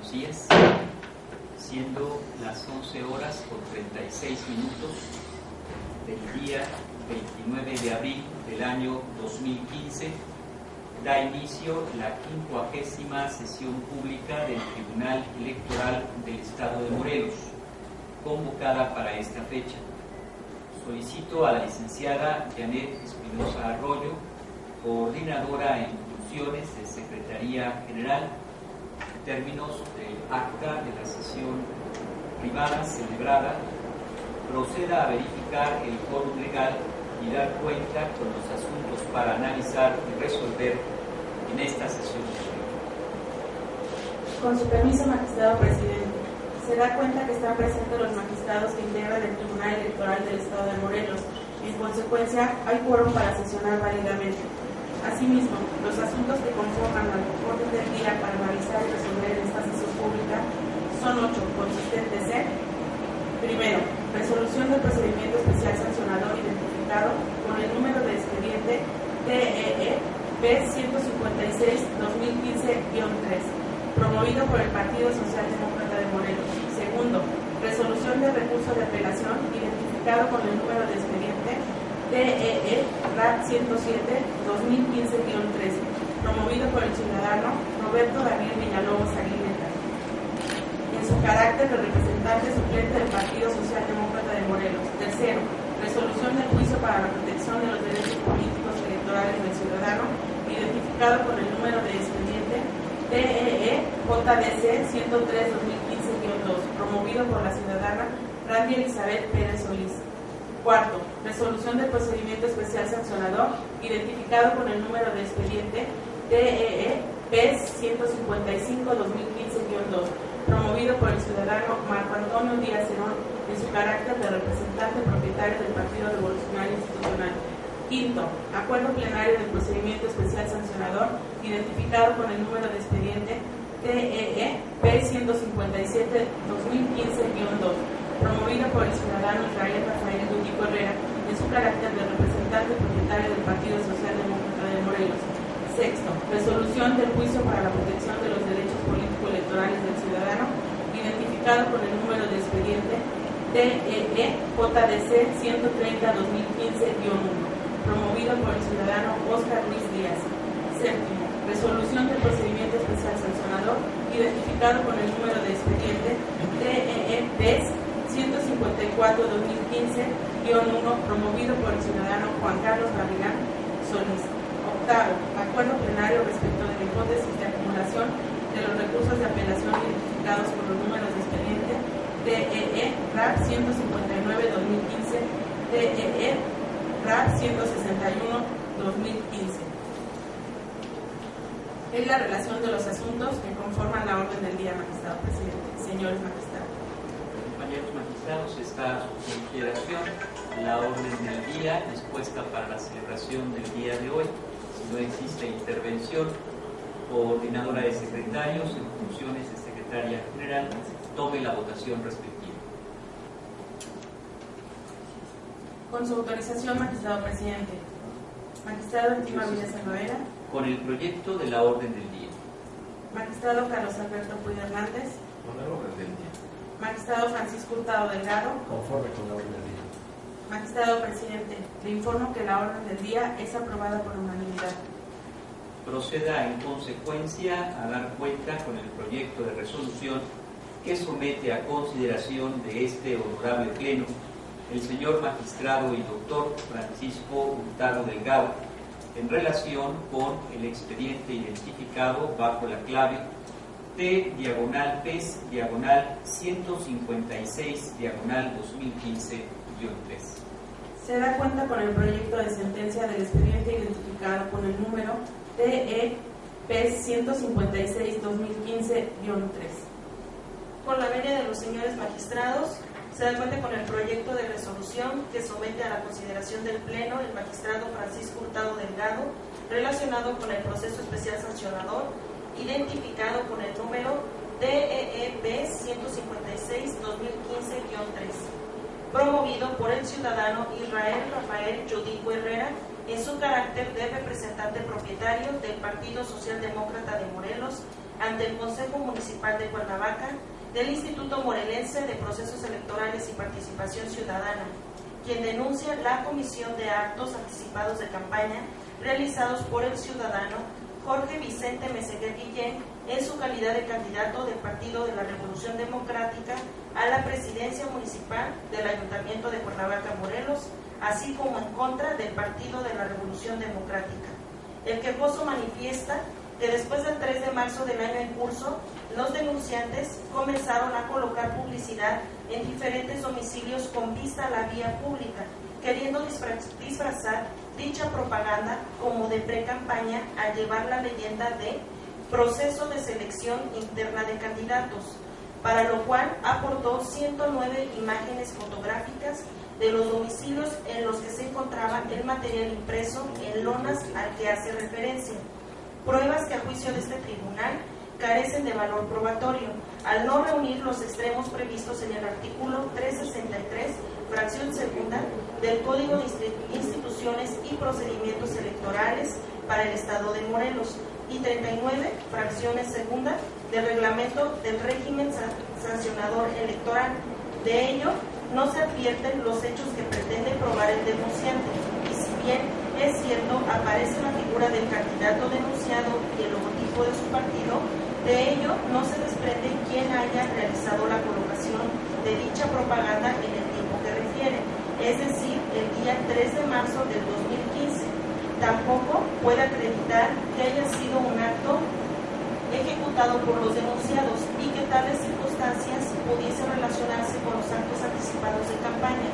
buenos días. Siendo las 11 horas con 36 minutos del día 29 de abril del año 2015, da inicio la 50ª sesión pública del Tribunal Electoral del Estado de Morelos, convocada para esta fecha. Solicito a la licenciada Janet Espinosa Arroyo, coordinadora en funciones de Secretaría General, términos del acta de la sesión privada celebrada, proceda a verificar el quórum legal y dar cuenta con los asuntos para analizar y resolver en esta sesión. Con su permiso, magistrado presidente, se da cuenta que están presentes los magistrados que integran el Tribunal Electoral del Estado de Morelos. En consecuencia, hay quórum para sesionar válidamente. Asimismo, los asuntos que conforman al orden del día para analizar y resolver en esta sesión pública son 8, consistentes en: primero, resolución del procedimiento especial sancionador identificado con el número de expediente DEE B-156-2015-3, promovido por el Partido Socialdemócrata de Morelos. Segundo, resolución del recurso de apelación identificado con el número de expediente DEE RAT 107-2015-13, promovido por el ciudadano Roberto Daniel Villalobos Aguilera, en su carácter de representante suplente del Partido Socialdemócrata de Morelos. Tercero, resolución del juicio para la protección de los derechos políticos electorales del ciudadano, identificado con el número de expediente DEE JDC 103-2015-2, promovido por la ciudadana Randy Elizabeth Pérez Solís. Cuarto, resolución del procedimiento especial sancionador, identificado con el número de expediente DEE PES 155-2015-2, promovido por el ciudadano Marco Antonio Díaz Herón, en su carácter de representante propietario del Partido Revolucionario Institucional. Quinto, acuerdo plenario del procedimiento especial sancionador, identificado con el número de expediente DEE PES 157-2015-2, promovido por el ciudadano Israel Rafael Dudico Herrera, en su carácter de representante propietario del Partido Socialdemócrata de Morelos. Sexto, resolución del juicio para la protección de los derechos político-electorales del ciudadano, identificado con el número de expediente DEE JDC 130-2015-1, promovido por el ciudadano Óscar Luis Díaz. Séptimo, resolución del procedimiento especial sancionador, identificado con el número de expediente DEE PES 154-2015-1, promovido por el ciudadano Juan Carlos Barrigán Solís. Octavo, acuerdo plenario respecto de la hipótesis de acumulación de los recursos de apelación identificados con los números de expediente DEE RAP 159-2015, DEE RAP 161-2015. Es la relación de los asuntos que conforman la orden del día, magistrado presidente. Señores magistrados. Compañeros magistrados, está a su consideración la orden del día dispuesta para la celebración del día de hoy. Si no existe intervención, coordinadora de secretarios en funciones de secretaria general, tome la votación respectiva. Con su autorización, magistrado presidente. Magistrado Antima Villas Herrera. Con el proyecto de la orden del día. Magistrado Carlos Alberto Puig Hernández. Con la orden del día. Magistrado Francisco Hurtado Delgado. Conforme con la orden del día. Magistrado presidente, le informo que la orden del día es aprobada por unanimidad. Proceda en consecuencia a dar cuenta con el proyecto de resolución que somete a consideración de este honorable pleno el señor magistrado y doctor Francisco Hurtado Delgado, en relación con el expediente identificado bajo la clave T/PES/156/2015-3. Se da cuenta con el proyecto de sentencia del expediente identificado con el número TE/PES 156-2015-3. Con la venia de los señores magistrados, se da cuenta con el proyecto de resolución que somete a la consideración del Pleno el magistrado Francisco Hurtado Delgado, relacionado con el proceso especial sancionador, identificado con el número DEEP 156-2015-3, promovido por el ciudadano Israel Rafael Yudico Herrera, en su carácter de representante propietario del Partido Socialdemócrata de Morelos, ante el Consejo Municipal de Cuernavaca del Instituto Morelense de Procesos Electorales y Participación Ciudadana, quien denuncia la comisión de actos anticipados de campaña realizados por el ciudadano Jorge Vicente Meseguer Guillén en su calidad de candidato del Partido de la Revolución Democrática a la presidencia municipal del Ayuntamiento de Cuernavaca, Morelos, así como en contra del Partido de la Revolución Democrática. El quejoso manifiesta que después del 3 de marzo del año en curso, los denunciantes comenzaron a colocar publicidad en diferentes domicilios con vista a la vía pública, queriendo disfrazar dicha propaganda como de pre-campaña al llevar la leyenda de proceso de selección interna de candidatos, para lo cual aportó 109 imágenes fotográficas de los domicilios en los que se encontraba el material impreso en lonas al que hace referencia, pruebas que a juicio de este tribunal carecen de valor probatorio, al no reunir los extremos previstos en el artículo 363, fracción segunda, del Código de Instituciones y Procedimientos Electorales para el Estado de Morelos, y 39, fracciones segunda, del Reglamento del Régimen Sancionador Electoral. De ello, no se advierten los hechos que pretende probar el denunciante, y si bien es cierto, aparece la figura del candidato denunciado y el logotipo de su partido, de ello no se desprende quién haya realizado la colocación de dicha propaganda en el tiempo que refiere, es decir, el día 3 de marzo del 2015. Tampoco puede acreditar que haya sido un acto ejecutado por los denunciados y que tales circunstancias pudiesen relacionarse con los actos anticipados de campaña,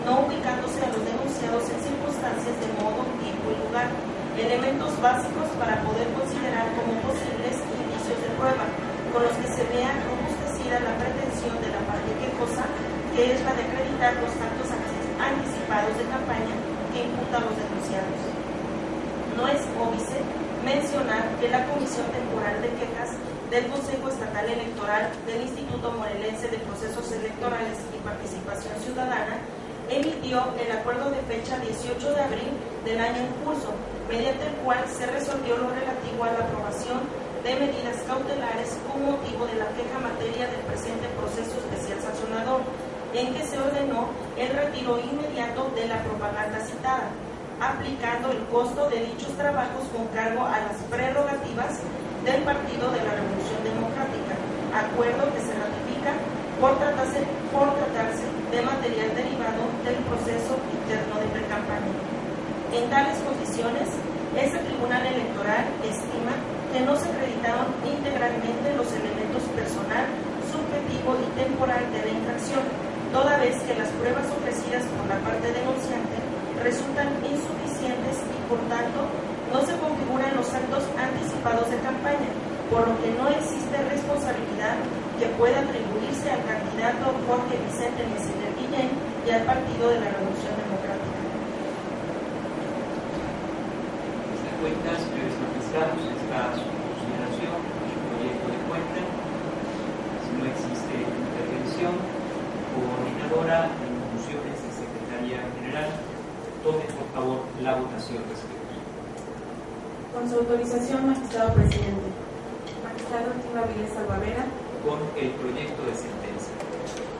no ubicándose a los denunciados en circunstancias de modo, tiempo y lugar, elementos básicos para poder considerar como posibles indicios de prueba, con los que se vea robustecida la pretensión de la parte quejosa, que es la de acreditar los actos anticipados de campaña que imputan los denunciados. No es óbice mencionar que la Comisión Temporal de Quejas del Consejo Estatal Electoral del Instituto Morelense de Procesos Electorales y Participación Ciudadana emitió el acuerdo de fecha 18 de abril del año en curso, mediante el cual se resolvió lo relativo a la aprobación de medidas cautelares con motivo de la queja materia del presente proceso especial sancionador, en que se ordenó el retiro inmediato de la propaganda citada, aplicando el costo de dichos trabajos con cargo a las prerrogativas del Partido de la Revolución Democrática, acuerdo que se ratifica por tratarse de material derivado del proceso interno de precampaña. En tales condiciones, este Tribunal Electoral estima que no se acreditaron integralmente los elementos personal, subjetivo y temporal de la infracción, toda vez que las pruebas ofrecidas por la parte denunciante resultan insuficientes y, por tanto, no se configuran los actos anticipados de campaña, por lo que no existe responsabilidad que pueda atribuirse al candidato Jorge Vicente Meseguer Guillén y al Partido de la Revolución Democrática. Esta cuenta, señores magistrados, está a su consideración, el proyecto de cuenta. Si no existe intervención, coordinadora en funciones de Secretaría General, tome por favor la votación respectiva. Con su autorización, magistrado presidente. Magistrado Arturo Avilés Salvavera. Con el proyecto de sentencia.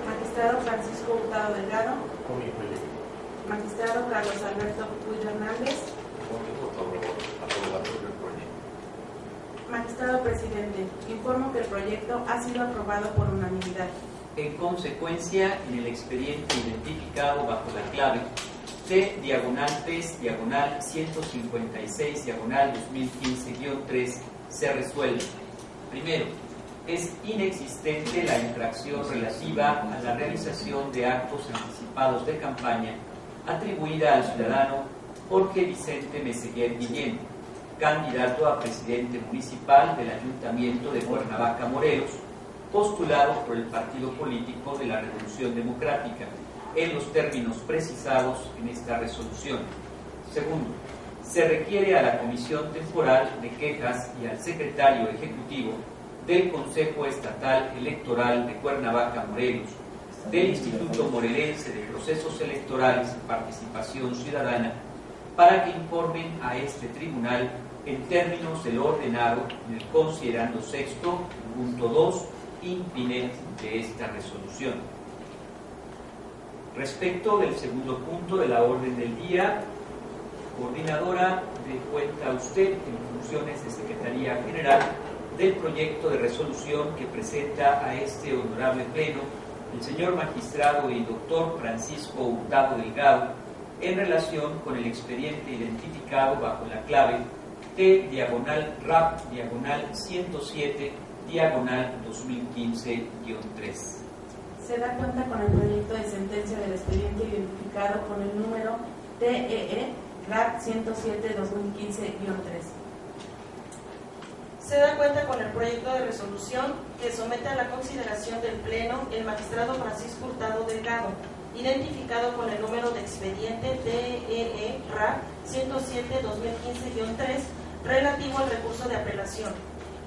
Magistrado Francisco Hurtado Delgado. Con mi proyecto. Magistrado Carlos Alberto Puyo Hernández. Con mi voto aprobatorio del proyecto. Magistrado presidente, informo que el proyecto ha sido aprobado por unanimidad. En consecuencia, en el expediente identificado bajo la clave C/156/2015-3 se resuelve. Primero, es inexistente la infracción relativa a la realización de actos anticipados de campaña atribuida al ciudadano Jorge Vicente Meseguer Guillén, candidato a presidente municipal del Ayuntamiento de Cuernavaca, Morelos, postulado por el partido político de la Revolución Democrática, en los términos precisados en esta resolución. Segundo, se requiere a la Comisión Temporal de Quejas y al Secretario Ejecutivo del Consejo Estatal Electoral de Cuernavaca, Morelos, del Instituto Morelense de Procesos Electorales y Participación Ciudadana, para que informen a este tribunal en términos de lo ordenado en el considerando sexto, punto 2, impine de esta resolución. Respecto del segundo punto de la orden del día, coordinadora, dé cuenta usted, en funciones de Secretaría General, del proyecto de resolución que presenta a este honorable pleno el señor magistrado y doctor Francisco Hurtado Delgado en relación con el expediente identificado bajo la clave T/RAP/107/2015-3. Se da cuenta con el proyecto de sentencia del expediente identificado con el número TEE/RAP/107/2015-3. Se da cuenta con el proyecto de resolución que somete a la consideración del Pleno el magistrado Francisco Hurtado Delgado, identificado con el número de expediente TEE/RAP/107/2015-3, relativo al recurso de apelación,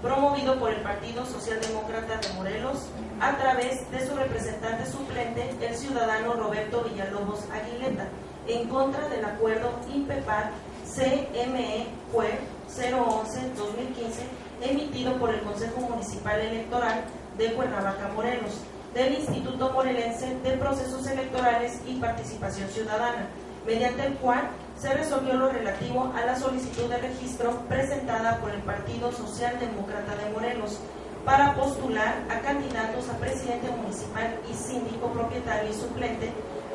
promovido por el Partido Socialdemócrata de Morelos, a través de su representante suplente, el ciudadano Roberto Villalobos Aguileta, en contra del acuerdo INPEPAD-CME-CUER 011-2015, emitido por el Consejo Municipal Electoral de Cuernavaca, Morelos, del Instituto Morelense de Procesos Electorales y Participación Ciudadana, mediante el cual se resolvió lo relativo a la solicitud de registro presentada por el Partido Socialdemócrata de Morelos para postular a candidatos a presidente municipal y síndico propietario y suplente,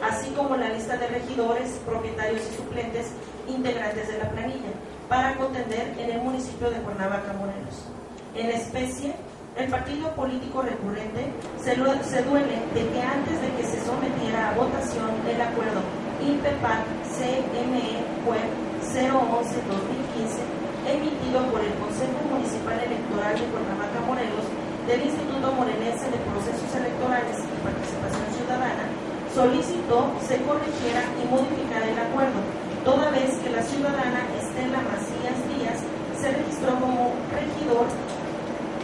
así como la lista de regidores, propietarios y suplentes integrantes de la planilla, para contender en el municipio de Cuernavaca, Morelos. En especie, el partido político recurrente se duele de que antes de que se sometiera a votación el acuerdo INPEPAD-CME-CUER 011-2015, emitido por el Consejo Municipal Electoral de Cuernavaca, Morelos, del Instituto Morelense de Procesos Electorales y Participación Ciudadana, solicitó se corrigiera y modificara el acuerdo, toda vez que la ciudadana Estela Macías Díaz se registró como regidor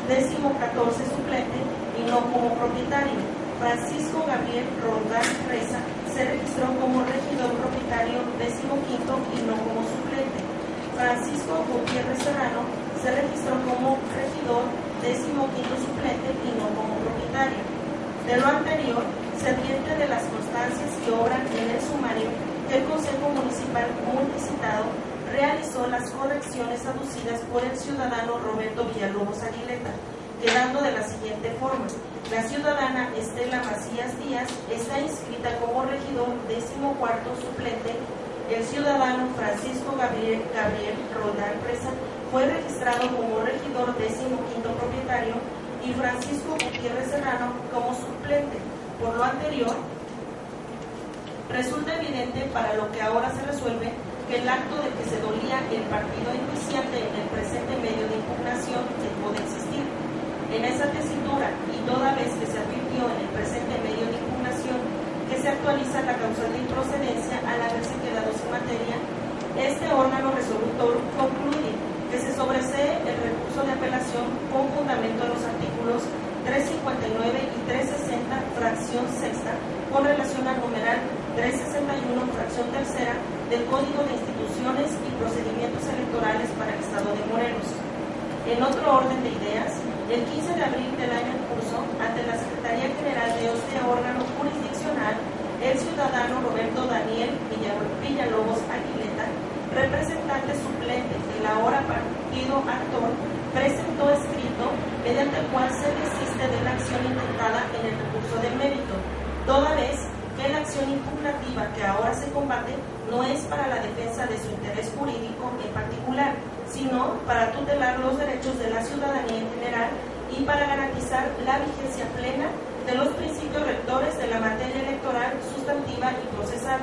14º suplente y no como propietario. Francisco Gabriel Roldán Presa se registró como regidor propietario 15º y no como suplente. Francisco Gutiérrez Serrano se registró como regidor 15º suplente y no como propietario. De lo anterior, se advierte de las constancias que obran en el sumario que el Consejo Municipal multicitado realizó las correcciones aducidas por el ciudadano Roberto Villalobos Aguileta, quedando de la siguiente forma: la ciudadana Estela Macías Díaz está inscrita como regidor 14º suplente, el ciudadano Francisco Gabriel Roldán Presa fue registrado como regidor 15º propietario y Francisco Gutiérrez Serrano como suplente. Por lo anterior, resulta evidente para lo que ahora se resuelve que el acto de que se dolía el partido enjuiciante en el presente medio de impugnación dejó de existir. En esa tesitura, y toda vez que se advirtió en el presente medio de impugnación que se actualiza la causa de improcedencia al haberse quedado sin materia, este órgano resolutor concluye que se sobresee el recurso de apelación con fundamento en los artículos 359 y 360, fracción sexta, con relación al numeral 361, fracción tercera, del Código de Instituciones y Procedimientos Electorales para el Estado de Morelos. En otro orden de ideas, el 15 de abril del año en curso, ante la Secretaría General de este órgano jurisdiccional, el ciudadano Roberto Daniel Villalobos Aguileta, representante suplente del ahora partido actor, presentó escrito mediante el cual se desiste de la acción intentada en el recurso de mérito, toda vez que la acción impugnativa que ahora se combate no es para la defensa de su interés jurídico en particular, sino para tutelar los derechos de la ciudadanía en general y para garantizar la vigencia plena de los principios rectores de la materia electoral sustantiva y procesal.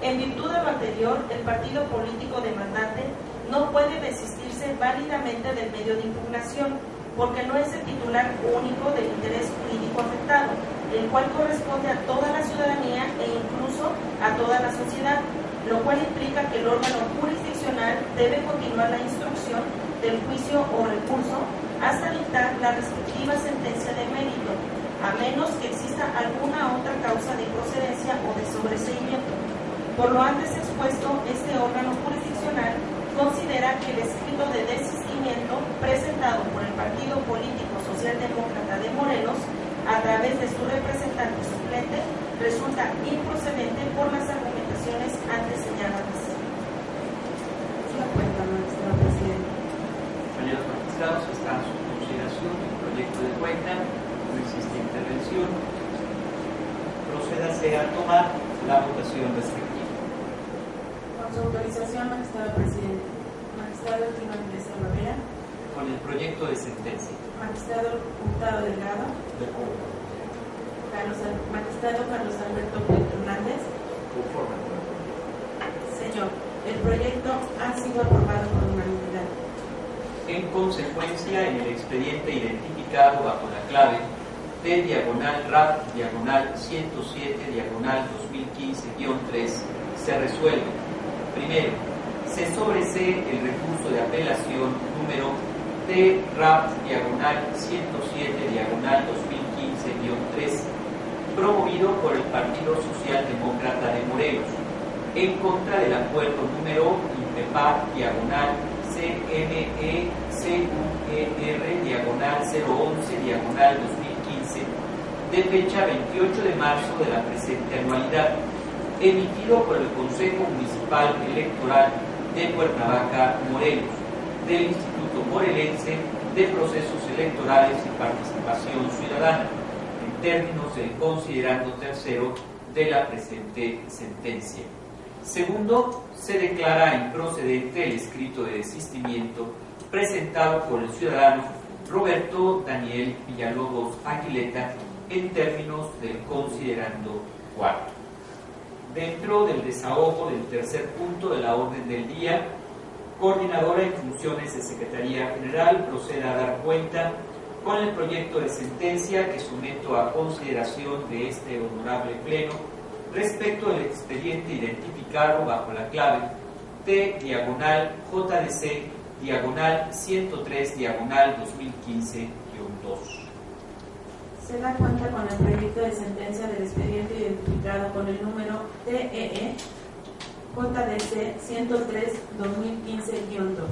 En virtud de lo anterior, el partido político demandante no puede desistirse válidamente del medio de impugnación, porque no es el titular único del interés jurídico afectado, el cual corresponde a toda la ciudadanía e incluso a toda la sociedad, lo cual implica que el órgano jurisdiccional debe continuar la instrucción del juicio o recurso hasta dictar la respectiva sentencia de mérito, a menos que exista alguna otra causa de improcedencia o de sobreseimiento. Por lo antes expuesto, este órgano jurisdiccional considera que el escrito de desistimiento presentado por el Partido Político Socialdemócrata de Morelos a través de su representante suplente resulta improcedente por las argumentaciones antes señaladas. La cuenta, magistrado presidente. Compañeros magistrados, está a su consideración el proyecto de cuenta. No existe intervención. Procédase a tomar la votación respectiva. Con su autorización, magistrado presidente. Magistrado Tino Iglesia Rivera. Con el proyecto de sentencia. Magistrado Hurtado Delgado. De acuerdo. Magistrado Carlos Alberto Hernández. Conforme con el proyecto. Señor, el proyecto ha sido aprobado por unanimidad. En consecuencia, en el expediente identificado bajo la clave T/RAP/107/2015-3 se resuelve. Primero, se sobresee el recurso de apelación número T/RAP/107/2015-3 promovido por el Partido Socialdemócrata de Morelos en contra del acuerdo número INPEPAC/CME-CUER/011/2015 de fecha 28 de marzo de la presente anualidad, emitido por el Consejo Municipal Electoral de Cuernavaca, Morelos, del Instituto Morelense de Procesos Electorales y Participación Ciudadana, en términos del considerando tercero de la presente sentencia. Segundo, se declara improcedente el escrito de desistimiento presentado por el ciudadano Roberto Daniel Villalobos Aguileta en términos del considerando cuarto. Dentro del desahogo del tercer punto de la orden del día, coordinadora en funciones de Secretaría General proceda a dar cuenta con el proyecto de sentencia que someto a consideración de este honorable pleno respecto del expediente identificado bajo la clave T/JDC/103/2015-2. Se da cuenta con el proyecto de sentencia del expediente identificado con el número TEE JDC 103/2015-2.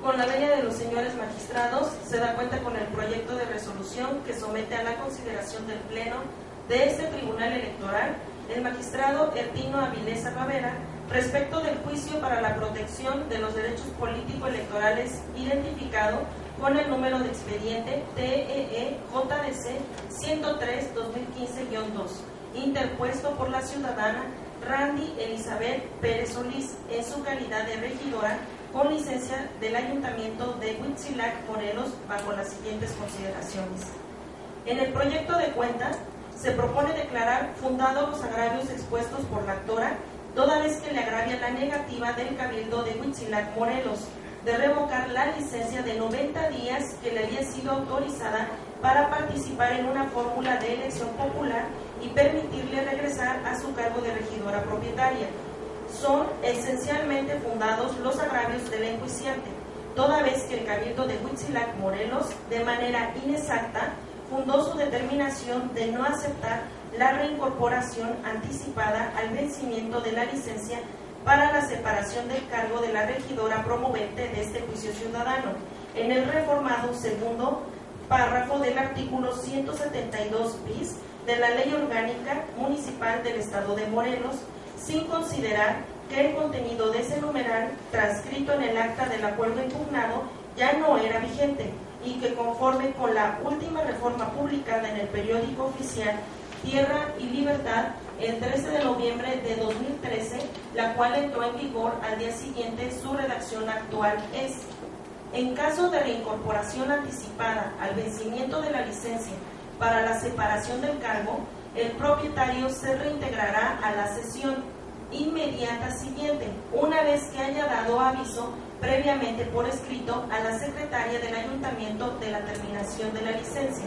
Con la venia de los señores magistrados, se da cuenta con el proyecto de resolución que somete a la consideración del Pleno de este Tribunal Electoral el magistrado Ertino Avilés Rivera respecto del juicio para la protección de los derechos político-electorales identificado con el número de expediente TEE-JDC 103/2015-2, interpuesto por la ciudadana Randy Elizabeth Pérez Solís en su calidad de regidora con licencia del Ayuntamiento de Huitzilac, Morelos, bajo las siguientes consideraciones. En el proyecto de cuenta se propone declarar fundados los agravios expuestos por la actora, toda vez que le agravia la negativa del Cabildo de Huitzilac, Morelos, de revocar la licencia de 90 días que le había sido autorizada para participar en una fórmula de elección popular y permitirle regresar a su cargo de regidora propietaria. Son esencialmente fundados los agravios del enjuiciante, toda vez que el Cabildo de Huitzilac, Morelos, de manera inexacta, fundó su determinación de no aceptar la reincorporación anticipada al vencimiento de la licencia para la separación del cargo de la regidora promovente de este juicio ciudadano, en el reformado segundo párrafo del artículo 172 bis de la Ley Orgánica Municipal del Estado de Morelos, sin considerar que el contenido de ese numeral transcrito en el acta del acuerdo impugnado ya no era vigente y que conforme con la última reforma publicada en el periódico oficial Tierra y Libertad el 13 de noviembre de 2013, la cual entró en vigor al día siguiente, su redacción actual es: en caso de reincorporación anticipada al vencimiento de la licencia para la separación del cargo, el propietario se reintegrará a la sesión inmediata siguiente, una vez que haya dado aviso previamente por escrito a la secretaria del ayuntamiento de la terminación de la licencia.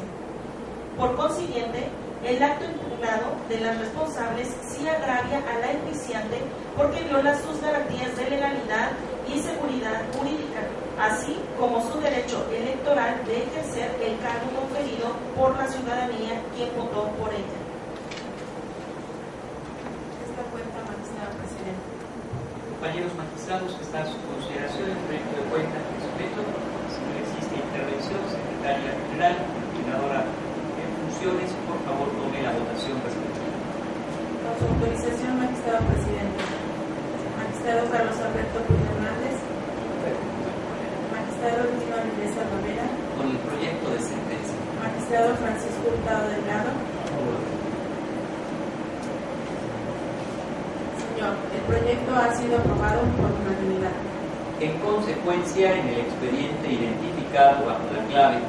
Por consiguiente, el acto impugnado de las responsables sí agravia a la enjuiciante porque viola sus garantías de legalidad y seguridad jurídica, así como su derecho electoral de ejercer el cargo conferido por la ciudadanía quien votó por ella. Esta cuenta, magistrado presidente. compañeros magistrados, que está a su consideración el proyecto de cuenta que someto. Si no existe intervención, secretaria general, coordinadora en funciones, por favor tome la votación respectiva. Con su autorización, magistrado presidente. Magistrado Carlos Alberto Cruz Hernández. Magistrado Lima Vilesa Romera. Con el proyecto de sentencia. Magistrado Francisco Hurtado Delgado. Señor, el proyecto ha sido aprobado por unanimidad. En consecuencia, en el expediente identificado bajo la clave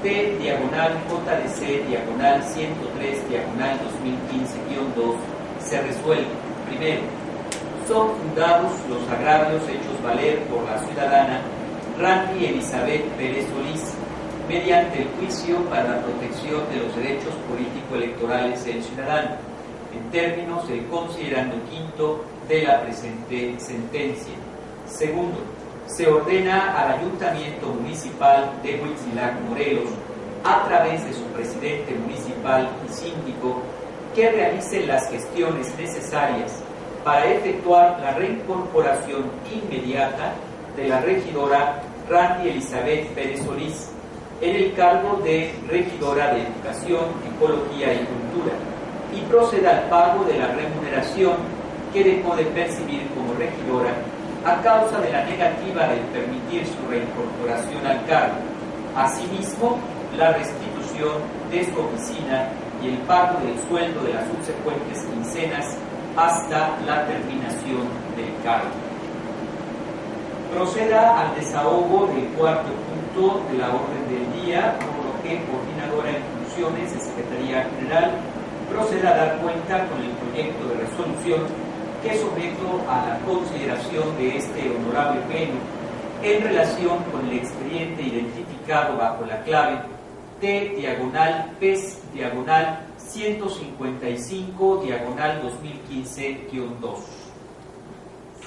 T/JDC/103/2015-2 se resuelve. Primero, son fundados los agravios hechos valer por la ciudadana Randy Elizabeth Pérez Solís mediante el juicio para la protección de los derechos político-electorales del ciudadano, en términos del considerando quinto de la presente sentencia. Segundo, se ordena al Ayuntamiento Municipal de Huitzilac, Morelos, a través de su presidente municipal y síndico, que realicen las gestiones necesarias para efectuar la reincorporación inmediata de la regidora Randy Elizabeth Pérez Solís en el cargo de regidora de Educación, Ecología y Cultura, y proceda al pago de la remuneración que dejó de percibir como regidora a causa de la negativa de permitir su reincorporación al cargo. Asimismo, la restitución de su oficina y el pago del sueldo de las subsecuentes quincenas hasta la terminación del cargo. Proceda al desahogo del cuarto punto de la orden del día, por lo que, coordinadora en funciones de Secretaría General, proceda a dar cuenta con el proyecto de resolución que someto a la consideración de este honorable pleno en relación con el expediente identificado bajo la clave T/PES/155/2015-2.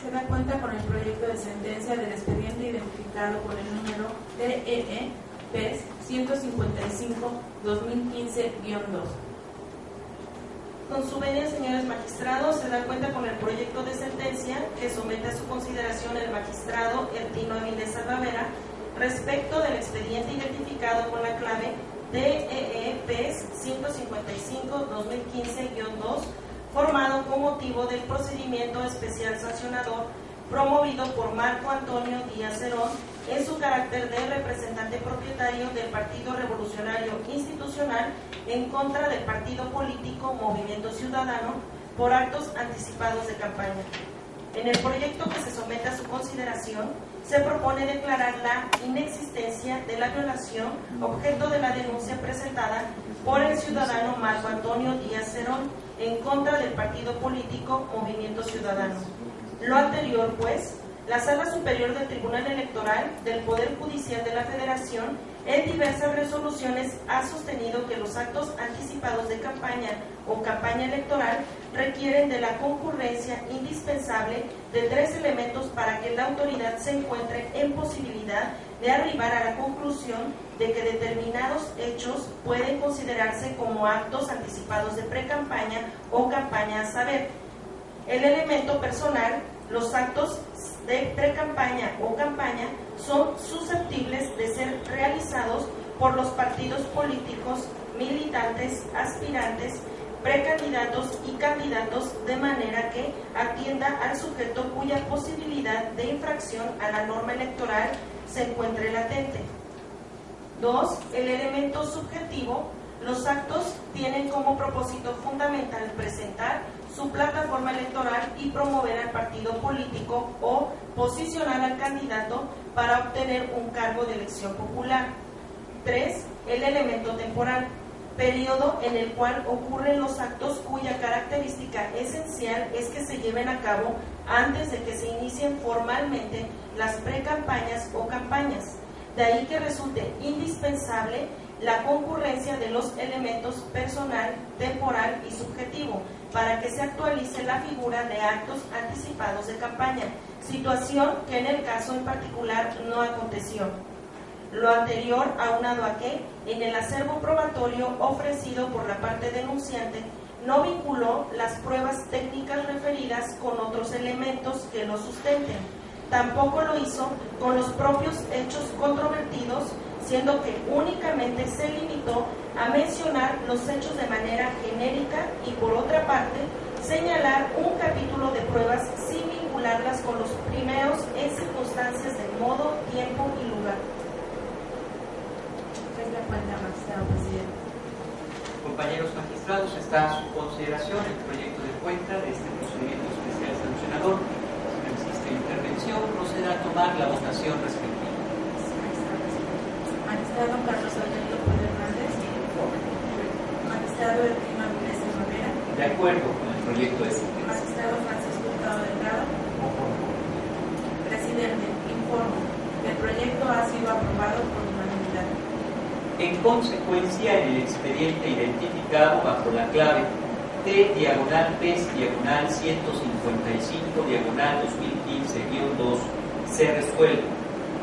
Se da cuenta con el proyecto de sentencia del expediente identificado con el número TEE-PES 155/2015-2. Con su venia, señores magistrados, se da cuenta con el proyecto de sentencia que somete a su consideración el magistrado Ertino Avilés Salvavera respecto del expediente identificado con la clave TEE-PES 155/2015-2, formado con motivo del procedimiento especial sancionador promovido por Marco Antonio Díaz Cerón en su carácter de representante propietario del Partido Revolucionario Institucional en contra del partido político Movimiento Ciudadano por actos anticipados de campaña. En el proyecto que se somete a su consideración, se propone declarar la inexistencia de la violación objeto de la denuncia presentada por el ciudadano Marco Antonio Díaz Cerón en contra del partido político Movimiento Ciudadano. Lo anterior, pues, la Sala Superior del Tribunal Electoral del Poder Judicial de la Federación en diversas resoluciones ha sostenido que los actos anticipados de campaña o campaña electoral requieren de la concurrencia indispensable de 3 elementos para que la autoridad se encuentre en posibilidad de arribar a la conclusión de que determinados hechos pueden considerarse como actos anticipados de precampaña o campaña, a saber, el elemento personal. Los actos de precampaña o campaña son susceptibles de ser realizados por los partidos políticos, militantes, aspirantes, precandidatos y candidatos, de manera que atienda al sujeto cuya posibilidad de infracción a la norma electoral se encuentre latente. 2. El elemento subjetivo. Los actos tienen como propósito fundamental presentar su plataforma electoral y promover al partido político o posicionar al candidato para obtener un cargo de elección popular. 3. El elemento temporal, periodo en el cual ocurren los actos cuya característica esencial es que se lleven a cabo antes de que se inicien formalmente las precampañas o campañas. De ahí que resulte indispensable la concurrencia de los elementos personal, temporal y subjetivo para que se actualice la figura de actos anticipados de campaña, situación que en el caso en particular no aconteció. Lo anterior aunado a que, en el acervo probatorio ofrecido por la parte denunciante, no vinculó las pruebas técnicas referidas con otros elementos que lo sustenten. Tampoco lo hizo con los propios hechos controvertidos, siendo que únicamente se limitó a mencionar los hechos de manera genérica y, por otra parte, señalar un capítulo de pruebas sin vincularlas con los primeros en circunstancias de modo, tiempo y lugar. Es la cuenta, magistrado presidente. Compañeros magistrados, está a su consideración el proyecto de cuenta de este procedimiento especial sancionador. Si no existe intervención, proceda a tomar la votación respectiva. Magistrado Carlos Aurelio Puebla Hernández. Magistrado Erquino Avilés Rivera. De acuerdo con el proyecto de sentencia. Magistrado Francisco Hurtado Delgado. Presidente, informo que el proyecto ha sido aprobado por unanimidad. En consecuencia, en el expediente identificado bajo la clave T/PES/155/2015-2 se resuelve.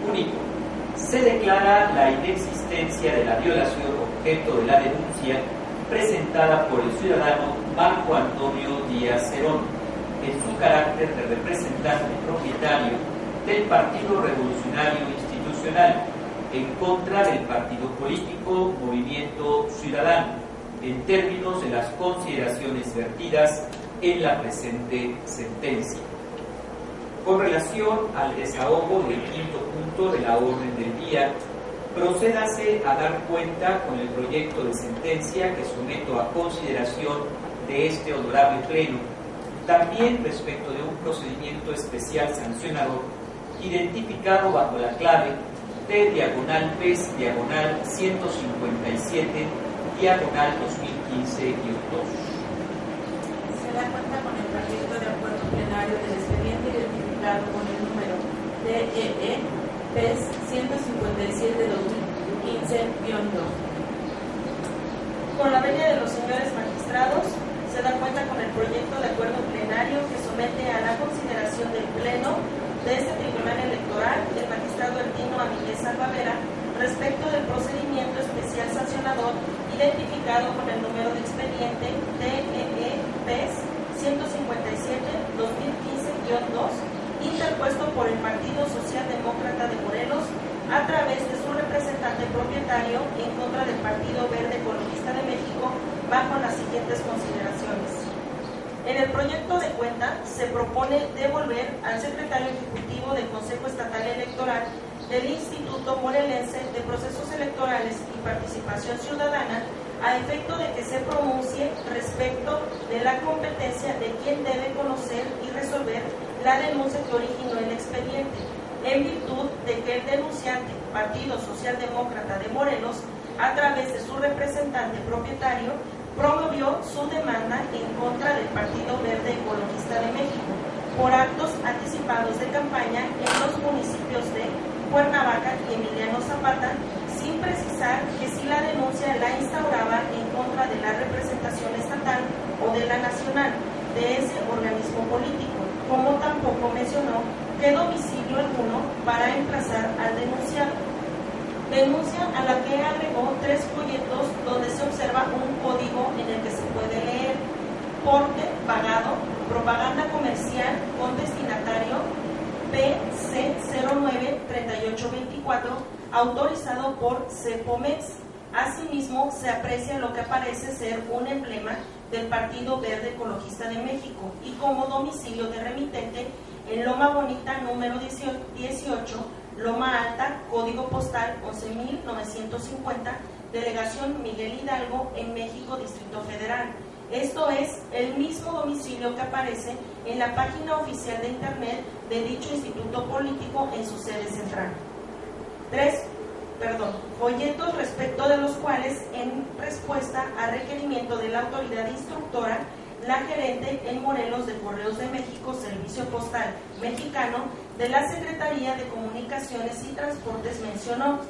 Único. Se declara la inexistencia de la violación objeto de la denuncia presentada por el ciudadano Marco Antonio Díaz Cerón, en su carácter de representante propietario del Partido Revolucionario Institucional, en contra del partido político Movimiento Ciudadano, en términos de las consideraciones vertidas en la presente sentencia. Con relación al desahogo del quinto punto de la orden del día, procédase a dar cuenta con el proyecto de sentencia que someto a consideración de este honorable Pleno, también respecto de un procedimiento especial sancionador identificado bajo la clave T/PES/157/2015-2. Se da cuenta con el proyecto de acuerdo plenario del expediente identificado con el número DEE-PES 157/2015-2. Con la venia de los señores magistrados, se da cuenta con el proyecto de acuerdo plenario que somete a la consideración del Pleno de este Tribunal Electoral el magistrado Erquino Avilés Rivera respecto del procedimiento especial sancionador identificado con el número de expediente DEE-PES 157/2015-2, interpuesto por el Partido Socialdemócrata de Morelos a través de su representante propietario en contra del Partido Verde Ecologista de México, bajo las siguientes consideraciones. En el proyecto de cuenta se propone devolver al secretario ejecutivo del Consejo Estatal Electoral del Instituto Morelense de Procesos Electorales y Participación Ciudadana a efecto de que se pronuncie respecto de la competencia de quien debe conocer y resolver la denuncia que originó el expediente, en virtud de que el denunciante, Partido Socialdemócrata de Morelos, a través de su representante propietario, promovió su demanda en contra del Partido Verde Ecologista de México por actos anticipados de campaña en los municipios de Cuernavaca y Emiliano Zapata, sin precisar que si la denuncia la instauraba en contra de la representación estatal o de la nacional de ese organismo político, como tampoco mencionó qué domicilio alguno para emplazar al denunciado. Denuncia a la que agregó 3 folletos donde se observa un código en el que se puede leer: porte pagado, propaganda comercial con destinatario PC093824, autorizado por CEPOMEX. Asimismo, se aprecia lo que parece ser un emblema del Partido Verde Ecologista de México y como domicilio de remitente en Loma Bonita número 18, Loma Alta, código postal 11.950, delegación Miguel Hidalgo, en México, Distrito Federal. Esto es el mismo domicilio que aparece en la página oficial de internet de dicho instituto político en su sede central. Folletos respecto de los cuales, en respuesta a requerimiento de la autoridad instructora, la gerente en Morelos de Correos de México, Servicio Postal Mexicano, de la Secretaría de Comunicaciones y Transportes mencionó: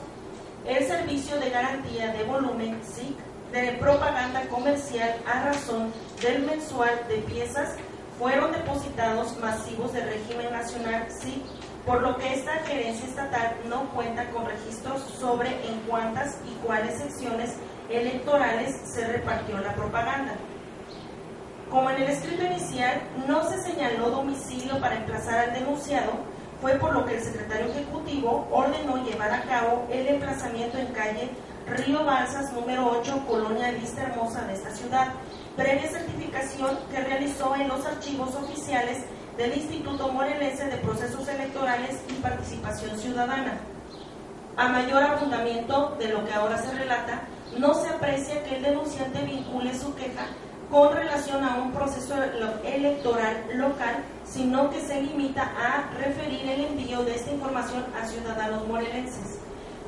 el servicio de garantía de volumen SIC de propaganda comercial a razón del mensual de piezas fueron depositados masivos del régimen nacional SIC, por lo que esta gerencia estatal no cuenta con registros sobre en cuántas y cuáles secciones electorales se repartió la propaganda. Como en el escrito inicial no se señaló domicilio para emplazar al denunciado, fue por lo que el secretario ejecutivo ordenó llevar a cabo el emplazamiento en calle Río Balsas, número 8, Colonia Vista Hermosa de esta ciudad, previa certificación que realizó en los archivos oficiales del Instituto Morelense de Procesos Electorales y Participación Ciudadana. A mayor abundamiento de lo que ahora se relata, no se aprecia que el denunciante vincule su queja con relación a un proceso electoral local, sino que se limita a referir el envío de esta información a ciudadanos morelenses.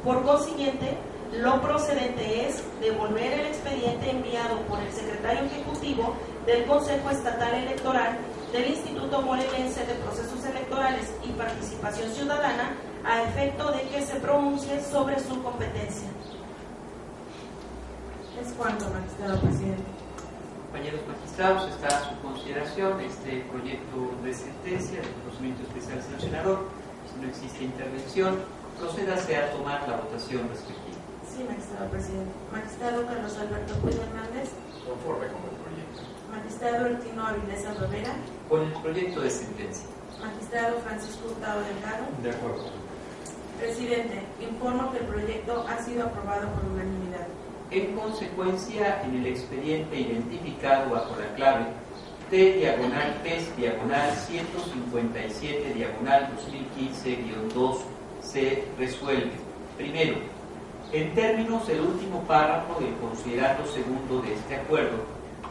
Por consiguiente, lo procedente es devolver el expediente enviado por el secretario ejecutivo del Consejo Estatal Electoral del Instituto Morelense de Procesos Electorales y Participación Ciudadana a efecto de que se pronuncie sobre su competencia. Es cuanto, magistrado presidente. Compañeros magistrados, está a su consideración este proyecto de sentencia del procedimiento especial sancionador. Si no existe intervención, procédase a tomar la votación respectiva. Sí, magistrado presidente. Magistrado Carlos Alberto Puig Hernández. Conforme con el proyecto. Magistrado Eltino Avilés Rivera. Con el proyecto de sentencia. Magistrado Francisco Hurtado Delgado. De acuerdo. Presidente, informo que el proyecto ha sido aprobado por unanimidad. En consecuencia, en el expediente identificado bajo la clave T/PES/157/2015-2 se resuelve. Primero, en términos del último párrafo del considerando segundo de este acuerdo,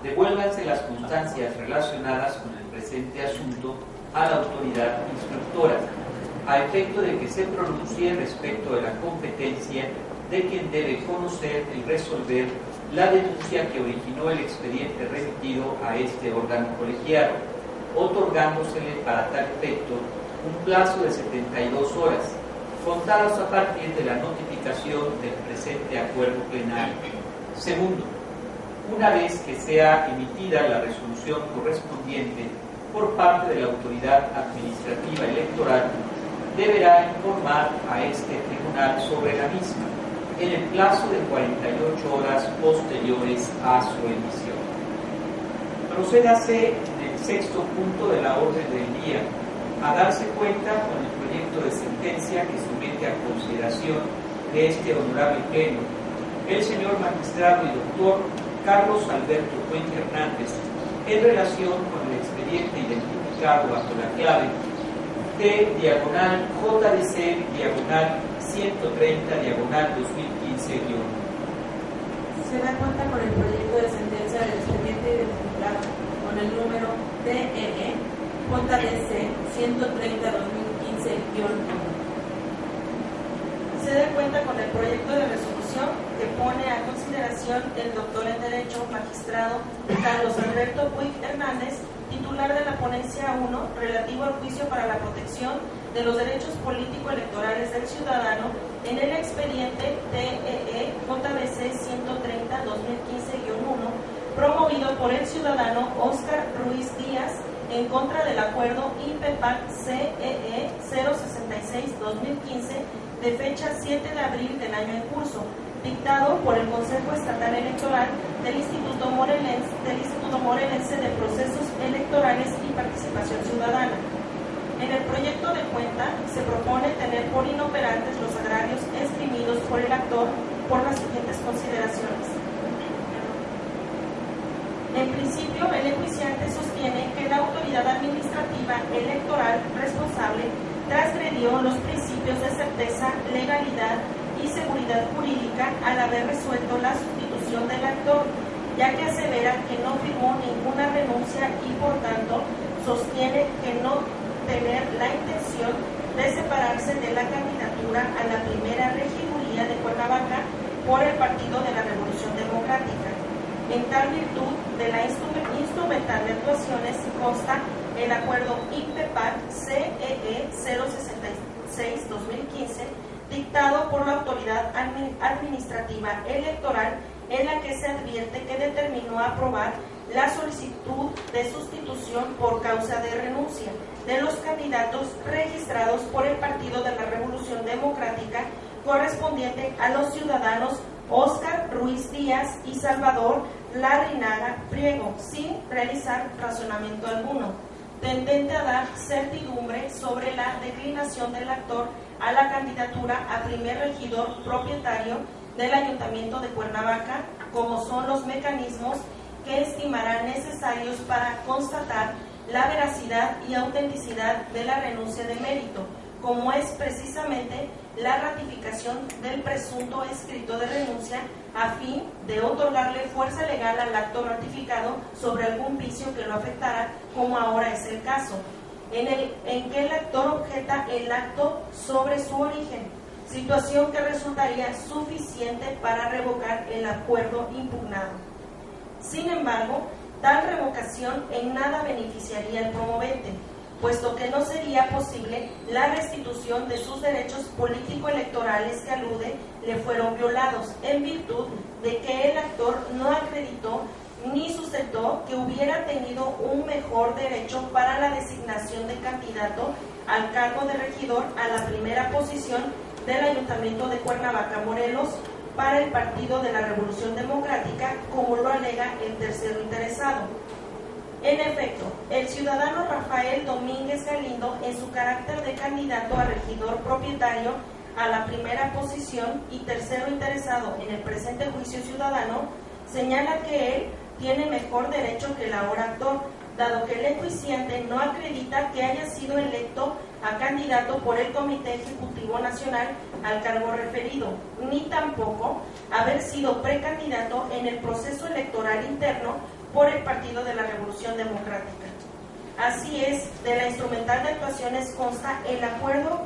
devuélvanse las constancias relacionadas con el presente asunto a la autoridad instructora, a efecto de que se pronuncie respecto de la competencia de quien debe conocer y resolver la denuncia que originó el expediente remitido a este órgano colegiado, otorgándosele para tal efecto un plazo de 72 horas, contadas a partir de la notificación del presente acuerdo plenario. Segundo, una vez que sea emitida la resolución correspondiente por parte de la autoridad administrativa electoral, deberá informar a este tribunal sobre la misma en el plazo de 48 horas posteriores a su emisión. Procédase en el sexto punto de la orden del día a darse cuenta con el proyecto de sentencia que somete a consideración de este honorable pleno el señor magistrado y doctor Carlos Alberto Puig Hernández en relación con el expediente identificado bajo la clave T/JDC/130/2015-. Se da cuenta con el proyecto de sentencia del expediente identificado con el número TEE/JDC 130/2015-1. Se da cuenta con el proyecto de resolución que pone a consideración el doctor en Derecho, magistrado Carlos Alberto Puig Hernández, titular de la ponencia 1, relativo al juicio para la protección de los derechos político-electorales del ciudadano en el expediente TEE/JDC 130/2015-1, promovido por el ciudadano Óscar Ruiz Díaz en contra del acuerdo IPEPAC-CEE 066-2015 de fecha 7 de abril del año en curso, dictado por el Consejo Estatal Electoral del Instituto Morelense de Procesos Electorales y Participación Ciudadana. En el proyecto de cuenta se propone tener por inoperantes los agravios esgrimidos por el actor por las siguientes consideraciones. En principio, el enjuiciante sostiene que la autoridad administrativa electoral responsable transgredió los principios de certeza, legalidad y seguridad jurídica al haber resuelto la sustitución del actor, ya que asevera que no firmó ninguna renuncia y por tanto sostiene que no tener la intención de separarse de la candidatura a la primera regiduría de Cuernavaca por el Partido de la Revolución Democrática. En tal virtud de la instrumental de actuaciones consta el acuerdo IPEPAC-CEE 066-2015, dictado por la autoridad administrativa electoral, en la que se advierte que determinó aprobar la solicitud de sustitución por causa de renuncia de los candidatos registrados por el Partido de la Revolución Democrática, correspondiente a los ciudadanos Óscar Ruiz Díaz y Salvador Larrinaga Priego, sin realizar razonamiento alguno, tendente a dar certidumbre sobre la declinación del actor a la candidatura a primer regidor propietario del Ayuntamiento de Cuernavaca, como son los mecanismos que estimará necesarios para constatar la veracidad y autenticidad de la renuncia de mérito, como es precisamente la ratificación del presunto escrito de renuncia a fin de otorgarle fuerza legal al acto ratificado sobre algún vicio que lo afectara, como ahora es el caso, en que el actor objeta el acto sobre su origen, situación que resultaría suficiente para revocar el acuerdo impugnado. Sin embargo, tal revocación en nada beneficiaría al promovente, puesto que no sería posible la restitución de sus derechos político-electorales que alude le fueron violados, en virtud de que el actor no acreditó ni sustentó que hubiera tenido un mejor derecho para la designación de candidato al cargo de regidor a la primera posición del Ayuntamiento de Cuernavaca, Morelos, para el Partido de la Revolución Democrática, como lo alega el tercero interesado. En efecto, el ciudadano Rafael Domínguez Galindo, en su carácter de candidato a regidor propietario a la primera posición y tercero interesado en el presente juicio ciudadano, señala que él tiene mejor derecho que el ahora actor, dado que el enjuiciante no acredita que haya sido electo a candidato por el Comité Ejecutivo Nacional al cargo referido, ni tampoco haber sido precandidato en el proceso electoral interno por el Partido de la Revolución Democrática. Así es, de la instrumental de actuaciones consta el acuerdo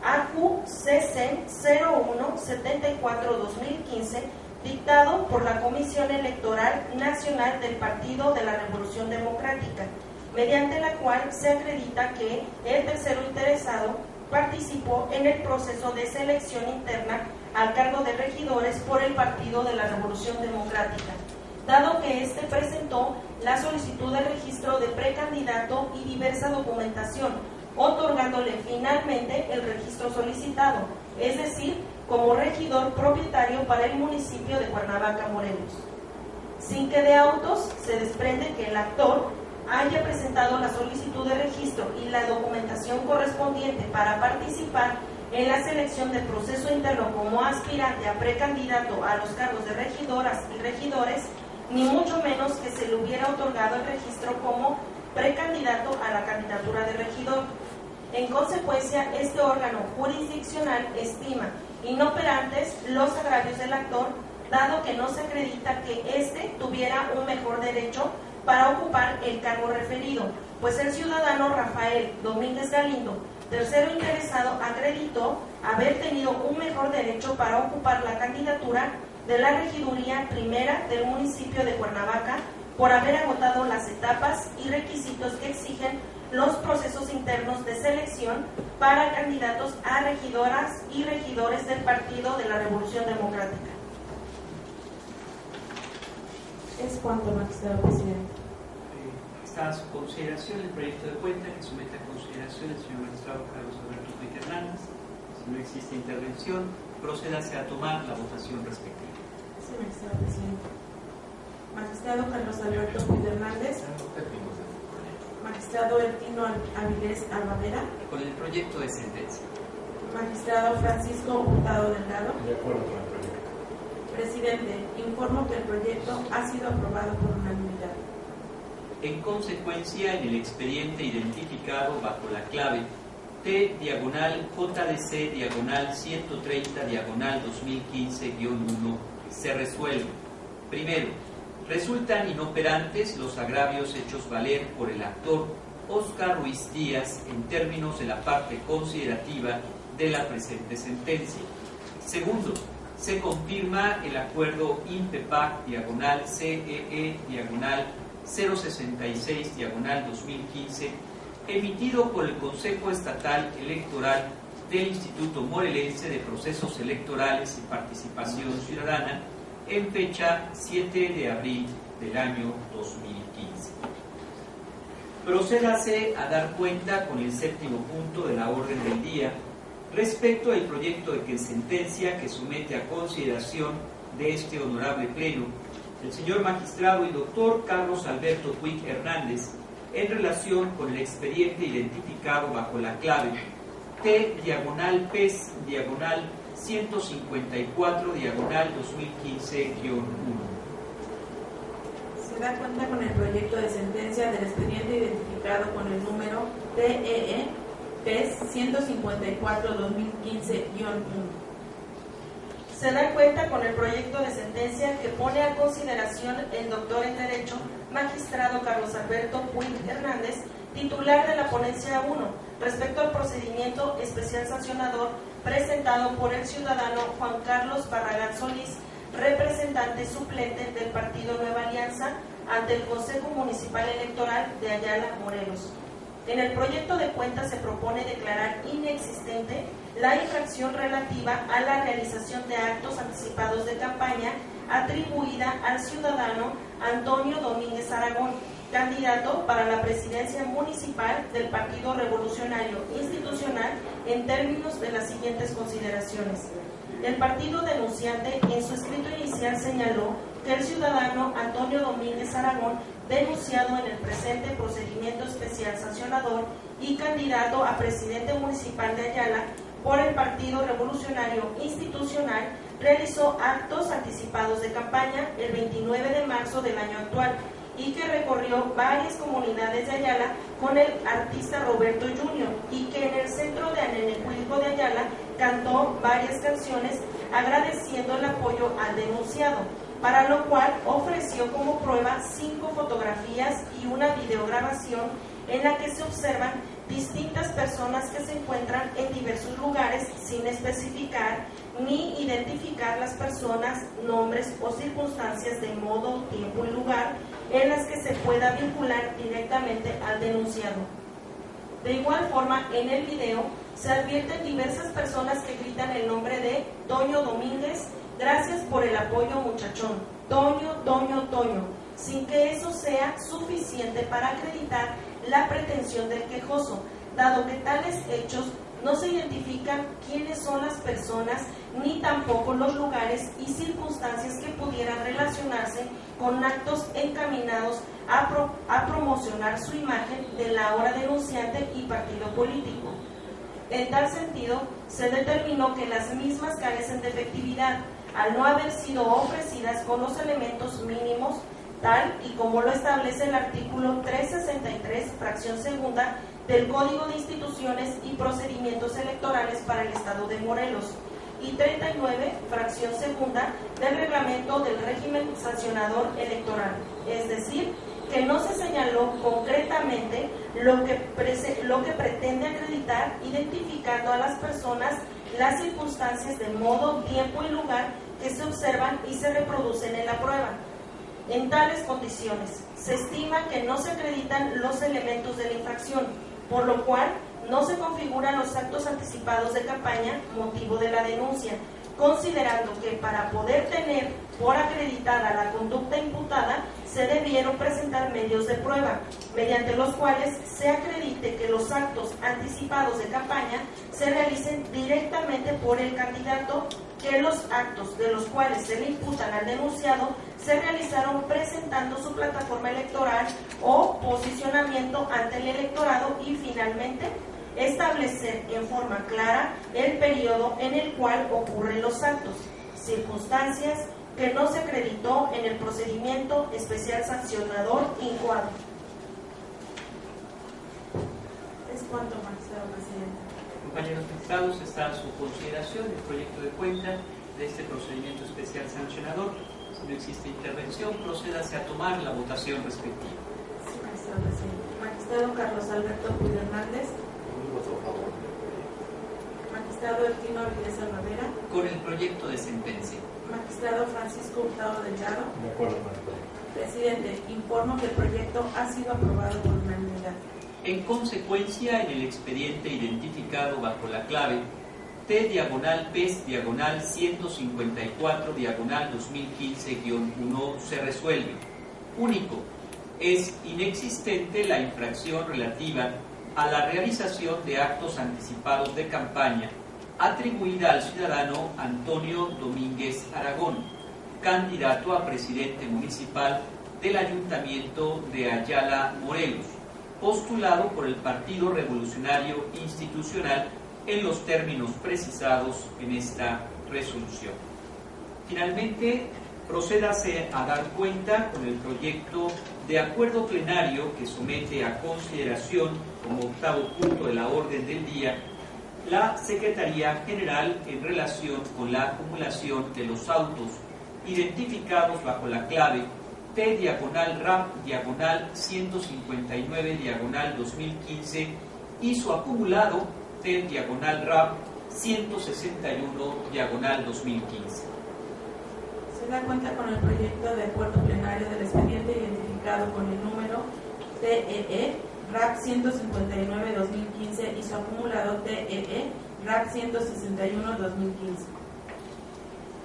AQCC 0174-2015, dictado por la Comisión Electoral Nacional del Partido de la Revolución Democrática, mediante la cual se acredita que el tercero interesado participó en el proceso de selección interna al cargo de regidores por el Partido de la Revolución Democrática, dado que éste presentó la solicitud de registro de precandidato y diversa documentación, otorgándole finalmente el registro solicitado, es decir, como regidor propietario para el municipio de Cuernavaca, Morelos. Sin que de autos se desprende que el actor haya presentado la solicitud de registro y la documentación correspondiente para participar en la selección del proceso interno como aspirante a precandidato a los cargos de regidoras y regidores, ni mucho menos que se le hubiera otorgado el registro como precandidato a la candidatura de regidor. En consecuencia, este órgano jurisdiccional estima inoperantes los agravios del actor, dado que no se acredita que éste tuviera un mejor derecho para ocupar el cargo referido, pues el ciudadano Rafael Domínguez Galindo, tercero interesado, acreditó haber tenido un mejor derecho para ocupar la candidatura de la regiduría primera del municipio de Cuernavaca por haber agotado las etapas y requisitos que exigen los procesos internos de selección para candidatos a regidoras y regidores del Partido de la Revolución Democrática. Es cuanto, magistrado presidente. Está a su consideración el proyecto de cuenta que somete a consideración el señor magistrado Carlos Alberto Puig Hernández. Si no existe intervención, procédase a tomar la votación respectiva. Sí, magistrado presidente. Magistrado Carlos Alberto Puig Hernández. Magistrado Ertino Avilés Albavera. Con el proyecto de sentencia. Magistrado Francisco Hurtado Delgado. De acuerdo con el proyecto. Presidente, informo que el proyecto ha sido aprobado por unanimidad. En consecuencia, en el expediente identificado bajo la clave T/JC/130/2015-1 se resuelve. Primero, resultan inoperantes los agravios hechos valer por el actor Óscar Ruiz Díaz en términos de la parte considerativa de la presente sentencia. Segundo, se confirma el acuerdo INPEPAC/CEE/066/2015 emitido por el Consejo Estatal Electoral del Instituto Morelense de Procesos Electorales y Participación Ciudadana en fecha 7 de abril del año 2015. Procédase a dar cuenta con el séptimo punto de la orden del día respecto al proyecto de sentencia que somete a consideración de este honorable pleno, el señor magistrado y doctor Carlos Alberto Puig Hernández en relación con el expediente identificado bajo la clave T/PES/154/2015-1. Se da cuenta con el proyecto de sentencia del expediente identificado con el número TEE-PES/154/2015-1. Se da cuenta con el proyecto de sentencia que pone a consideración el doctor en Derecho, magistrado Carlos Alberto Puig Hernández, titular de la ponencia 1, respecto al procedimiento especial sancionador presentado por el ciudadano Juan Carlos Barragán Solís, representante suplente del partido Nueva Alianza ante el Consejo Municipal Electoral de Ayala, Morelos. En el proyecto de cuenta se propone declarar inexistente la infracción relativa a la realización de actos anticipados de campaña atribuida al ciudadano Antonio Domínguez Aragón, candidato para la presidencia municipal del Partido Revolucionario Institucional, en términos de las siguientes consideraciones. El partido denunciante en su escrito inicial señaló que el ciudadano Antonio Domínguez Aragón, denunciado en el presente procedimiento especial sancionador y candidato a presidente municipal de Ayala por el Partido Revolucionario Institucional, realizó actos anticipados de campaña el 29 de marzo del año actual y que recorrió varias comunidades de Ayala con el artista Roberto Junior, y que en el centro de Anenecuilco de Ayala cantó varias canciones agradeciendo el apoyo al denunciado, para lo cual ofreció como prueba 5 fotografías y una videograbación en la que se observan distintas personas que se encuentran en diversos lugares sin especificar ni identificar las personas, nombres o circunstancias de modo, tiempo y lugar en las que se pueda vincular directamente al denunciado. De igual forma, en el video se advierten diversas personas que gritan el nombre de Toño Domínguez: gracias por el apoyo, muchachón, Toño, Toño, Toño, sin que eso sea suficiente para acreditar la pretensión del quejoso, dado que tales hechos no se identifican quiénes son las personas ni tampoco los lugares y circunstancias que pudieran relacionarse con actos encaminados a promocionar su imagen de la ahora denunciante y partido político. En tal sentido, se determinó que las mismas carecen de efectividad al no haber sido ofrecidas con los elementos mínimos, tal y como lo establece el artículo 363, fracción segunda, del Código de Instituciones y Procedimientos Electorales para el Estado de Morelos, y 39, fracción segunda, del Reglamento del Régimen Sancionador Electoral, es decir, que no se señaló concretamente lo que pretende acreditar, identificando a las personas, las circunstancias de modo, tiempo y lugar que se observan y se reproducen en la prueba. En tales condiciones, se estima que no se acreditan los elementos de la infracción, por lo cual no se configuran los actos anticipados de campaña motivo de la denuncia, considerando que para poder tener por acreditada la conducta imputada, se debieron presentar medios de prueba, mediante los cuales se acredite que los actos anticipados de campaña se realicen directamente por el candidato, que los actos de los cuales se le imputan al denunciado se realizaron presentando su plataforma electoral o posicionamiento ante el electorado, y finalmente establecer en forma clara el periodo en el cual ocurren los actos, circunstancias que no se acreditó en el procedimiento especial sancionador incoado. Es cuanto, magistrado presidente. Compañeros magistrados, está a su consideración el proyecto de cuenta de este procedimiento especial sancionador. Si no existe intervención, procédase a tomar la votación respectiva. Sí, magistrado presidente. Magistrado Carlos Alberto Puig Hernández. Magistrado Elquino Avilés Almavera. Con el proyecto de sentencia. Magistrado Francisco Hurtado Delgado. De acuerdo, magistrado. Presidente, informo que el proyecto ha sido aprobado por unanimidad. En consecuencia, en el expediente identificado bajo la clave T/PES/154/2015-1 se resuelve. Único, es inexistente la infracción relativa a la realización de actos anticipados de campaña atribuida al ciudadano Antonio Domínguez Aragón, candidato a presidente municipal del Ayuntamiento de Ayala, Morelos, postulado por el Partido Revolucionario Institucional en los términos precisados en esta resolución. Finalmente, procédase a dar cuenta con el proyecto de acuerdo plenario que somete a consideración como octavo punto de la orden del día la Secretaría General en relación con la acumulación de los autos identificados bajo la clave T/RAP/159/2015 y su acumulado T/RAP/161/2015. Se da cuenta con el proyecto de acuerdo plenario del expediente identificado con el número TEE-RAP/159/2015 y su acumulado TEE-RAP/161/2015.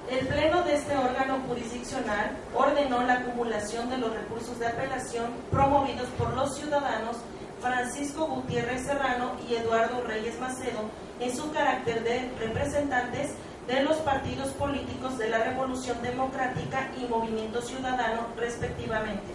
El Pleno de este órgano jurisdiccional ordenó la acumulación de los recursos de apelación promovidos por los ciudadanos Francisco Gutiérrez Serrano y Eduardo Reyes Macedo en su carácter de representantes de los partidos políticos de la Revolución Democrática y Movimiento Ciudadano, respectivamente,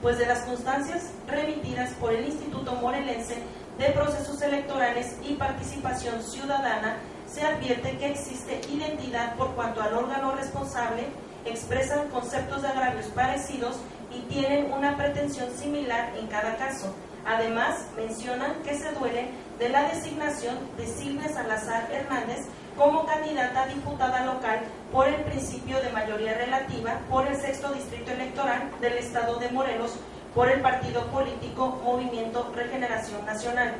pues de las constancias remitidas por el Instituto Morelense de Procesos Electorales y Participación Ciudadana, se advierte que existe identidad por cuanto al órgano responsable expresan conceptos de agravios parecidos y tienen una pretensión similar en cada caso. Además, mencionan que se duelen de la designación de Silvia Salazar Hernández como candidata a diputada local por el principio de mayoría relativa por el 6º Distrito Electoral del Estado de Morelos por el partido político Movimiento Regeneración Nacional.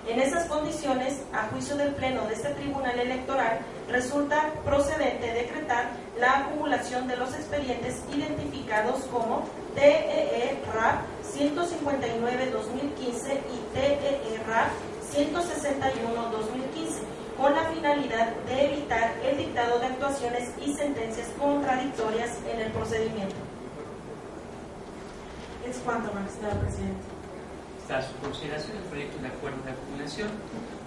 En esas condiciones, a juicio del Pleno de este Tribunal Electoral, resulta procedente decretar la acumulación de los expedientes identificados como TEE-RAP/159/2015 y TEE-RAP/161/2015, con la finalidad de evitar el dictado de actuaciones y sentencias contradictorias en el procedimiento. Es cuanto, magistrado presidente. Está a su consideración el proyecto de acuerdo de acumulación.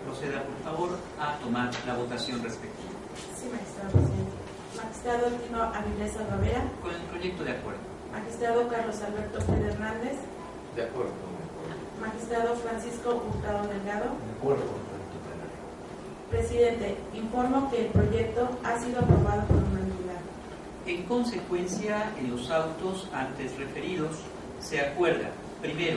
Proceda, por favor, a tomar la votación respectiva. Sí, magistrado presidente. Magistrado Tino Avilés Alravera. Con el proyecto de acuerdo. Magistrado Carlos Alberto Pérez Hernández. De acuerdo. Magistrado Francisco Hurtado Delgado. De acuerdo con el proyecto plenario. Presidente, informo que el proyecto ha sido aprobado por unanimidad. En consecuencia, en los autos antes referidos, se acuerda, primero,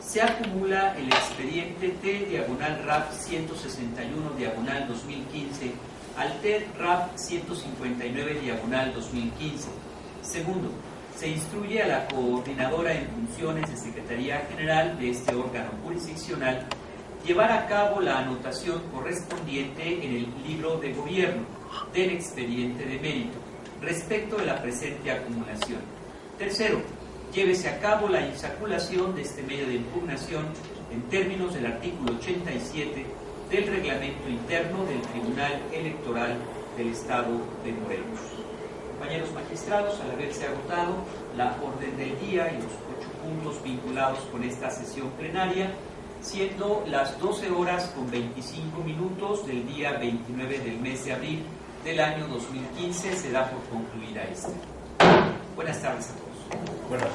se acumula el expediente T/RAP/161/2015 al T/RAP/159/2015. Segundo, se instruye a la coordinadora en funciones de Secretaría General de este órgano jurisdiccional llevar a cabo la anotación correspondiente en el libro de gobierno del expediente de mérito respecto de la presente acumulación. Tercero, llévese a cabo la insaculación de este medio de impugnación en términos del artículo 87 del reglamento interno del Tribunal Electoral del Estado de Morelos. Compañeros magistrados, al haberse agotado la orden del día y los 8 puntos vinculados con esta sesión plenaria, siendo las 12:25 del día 29 del mes de abril del año 2015, se da por concluida esta. Buenas tardes a todos. Buenas.